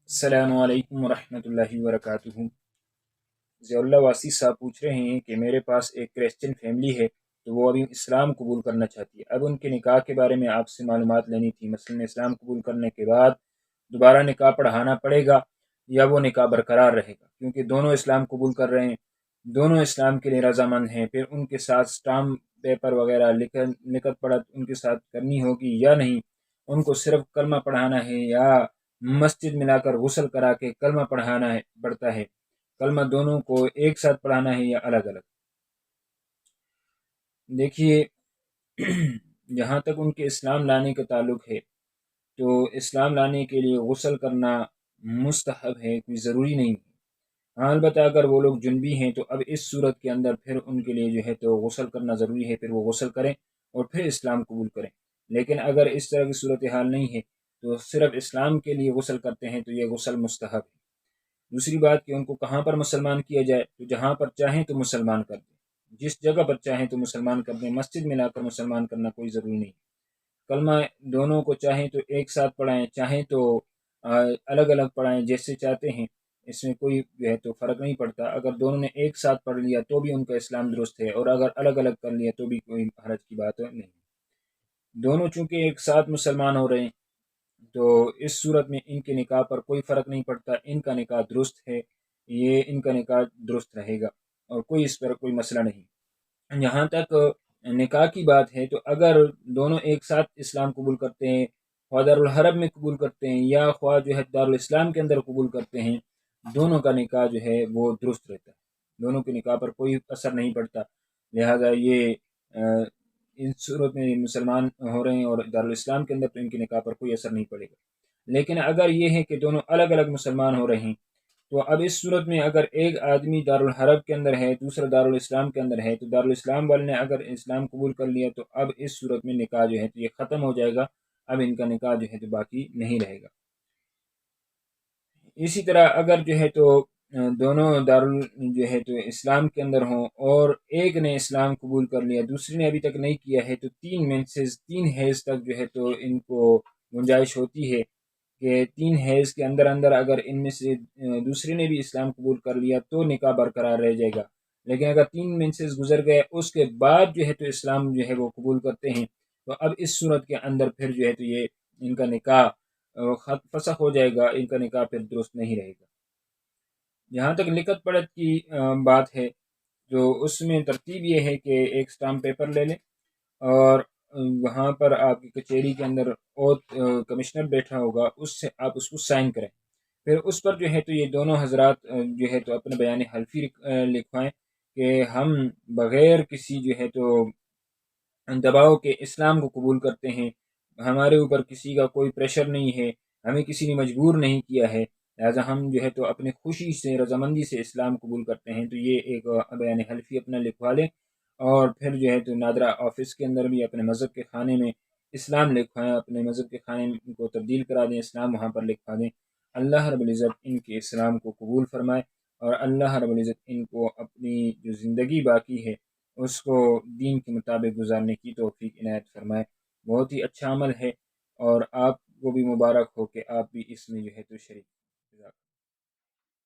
السلام علیکم ورحمۃ اللہ وبرکاتہ۔ ضیاء اللہ واسی صاحب پوچھ رہے ہیں کہ میرے پاس ایک کرسچن فیملی ہے تو وہ ابھی اسلام قبول کرنا چاہتی ہے۔ اب ان کے نکاح کے بارے میں آپ سے معلومات لینی تھی۔ مثلاً اسلام قبول کرنے کے بعد دوبارہ نکاح پڑھانا پڑے گا یا وہ نکاح برقرار رہے گا، کیونکہ دونوں اسلام قبول کر رہے ہیں، دونوں اسلام کے لیے رضامند ہیں۔ پھر ان کے ساتھ اسٹامپ پیپر وغیرہ لکھت پڑھت ان کے ساتھ کرنی ہوگی یا نہیں، ان کو صرف کلمہ پڑھانا ہے یا مسجد میں لا کر غسل کرا کے کلمہ پڑھتا ہے، کلمہ دونوں کو ایک ساتھ پڑھانا ہے یا الگ الگ؟ دیکھیے، جہاں تک ان کے اسلام لانے کا تعلق ہے تو اسلام لانے کے لیے غسل کرنا مستحب ہے، کوئی ضروری نہیں ہے۔ ہاں، البتہ اگر وہ لوگ جنبی ہیں تو اب اس صورت کے اندر پھر ان کے لیے جو ہے تو غسل کرنا ضروری ہے، پھر وہ غسل کریں اور پھر اسلام قبول کریں۔ لیکن اگر اس طرح کی صورتحال نہیں ہے تو صرف اسلام کے لیے غسل کرتے ہیں تو یہ غسل مستحب ہے۔ دوسری بات کہ ان کو کہاں پر مسلمان کیا جائے، تو جہاں پر چاہیں تو مسلمان کر دیں، جس جگہ پر چاہیں تو مسلمان کر دیں، مسجد میں لا کر مسلمان کرنا کوئی ضروری نہیں۔ کلمہ دونوں کو چاہیں تو ایک ساتھ پڑھائیں، چاہیں تو الگ الگ پڑھائیں، جیسے چاہتے ہیں، اس میں کوئی جو ہے تو فرق نہیں پڑتا۔ اگر دونوں نے ایک ساتھ پڑھ لیا تو بھی ان کا اسلام درست ہے، اور اگر الگ الگ کر لیا تو بھی کوئی حرج کی بات نہیں۔ دونوں چونکہ ایک ساتھ مسلمان ہو رہے ہیں تو اس صورت میں ان کے نکاح پر کوئی فرق نہیں پڑتا، ان کا نکاح درست ہے، یہ ان کا نکاح درست رہے گا اور کوئی اس پر کوئی مسئلہ نہیں۔ یہاں تک نکاح کی بات ہے تو اگر دونوں ایک ساتھ اسلام قبول کرتے ہیں، خواہ دارالحرب میں قبول کرتے ہیں یا خواہ جو ہے دارالاسلام کے اندر قبول کرتے ہیں، دونوں کا نکاح جو ہے وہ درست رہتا ہے، دونوں کے نکاح پر کوئی اثر نہیں پڑتا۔ لہٰذا یہ ان صورت میں مسلمان ہو رہے ہیں اور دارالاسلام کے اندر تو ان کے نکاح پر کوئی اثر نہیں پڑے گا۔ لیکن اگر یہ ہے کہ دونوں الگ الگ مسلمان ہو رہے ہیں تو اب اس صورت میں اگر ایک آدمی دارالحرب کے اندر ہے، دوسرا دارالاسلام کے اندر ہے، تو دارالاسلام والے نے اگر اسلام قبول کر لیا تو اب اس صورت میں نکاح جو ہے تو یہ ختم ہو جائے گا، اب ان کا نکاح جو ہے تو باقی نہیں رہے گا۔ اسی طرح اگر جو ہے تو دونوں جو ہے تو اسلام کے اندر ہوں اور ایک نے اسلام قبول کر لیا، دوسری نے ابھی تک نہیں کیا ہے، تو 3 حیض تک جو ہے تو ان کو گنجائش ہوتی ہے کہ 3 حیض کے اندر اندر اگر ان میں سے دوسری نے بھی اسلام قبول کر لیا تو نکاح برقرار رہ جائے گا۔ لیکن اگر 3 گزر گئے اس کے بعد جو ہے تو اسلام جو ہے وہ قبول کرتے ہیں تو اب اس صورت کے اندر پھر جو ہے تو یہ ان کا نکاح فسخ ہو جائے گا، ان کا نکاح پھر درست نہیں رہے گا۔ جہاں تک لکھت پڑھت کی بات ہے تو اس میں ترتیب یہ ہے کہ ایک اسٹامپ پیپر لے لیں اور وہاں پر آپ کی کچہری کے اندر کمشنر بیٹھا ہوگا، اس سے آپ اس کو سائن کریں۔ پھر اس پر جو ہے تو یہ دونوں حضرات جو ہے تو اپنے بیان حلفی لکھوائیں کہ ہم بغیر کسی جو ہے تو دباؤ کے اسلام کو قبول کرتے ہیں، ہمارے اوپر کسی کا کوئی پریشر نہیں ہے، ہمیں کسی نے مجبور نہیں کیا ہے، لہٰذا ہم جو ہے تو اپنے خوشی سے رضامندی سے اسلام قبول کرتے ہیں۔ تو یہ ایک بیان حلفی اپنا لکھوا لیں اور پھر جو ہے تو نادرہ آفس کے اندر بھی اپنے مذہب کے خانے میں اسلام لکھوائیں، اپنے مذہب کے خانے کو تبدیل کرا دیں، اسلام وہاں پر لکھوا دیں۔ اللہ رب العزت ان کے اسلام کو قبول فرمائے اور اللہ رب العزت ان کو اپنی جو زندگی باقی ہے اس کو دین کے مطابق گزارنے کی توفیق عنایت فرمائے۔ بہت ہی اچھا عمل ہے اور آپ کو بھی مبارک ہو کہ آپ بھی اس میں جو ہے تو شریک۔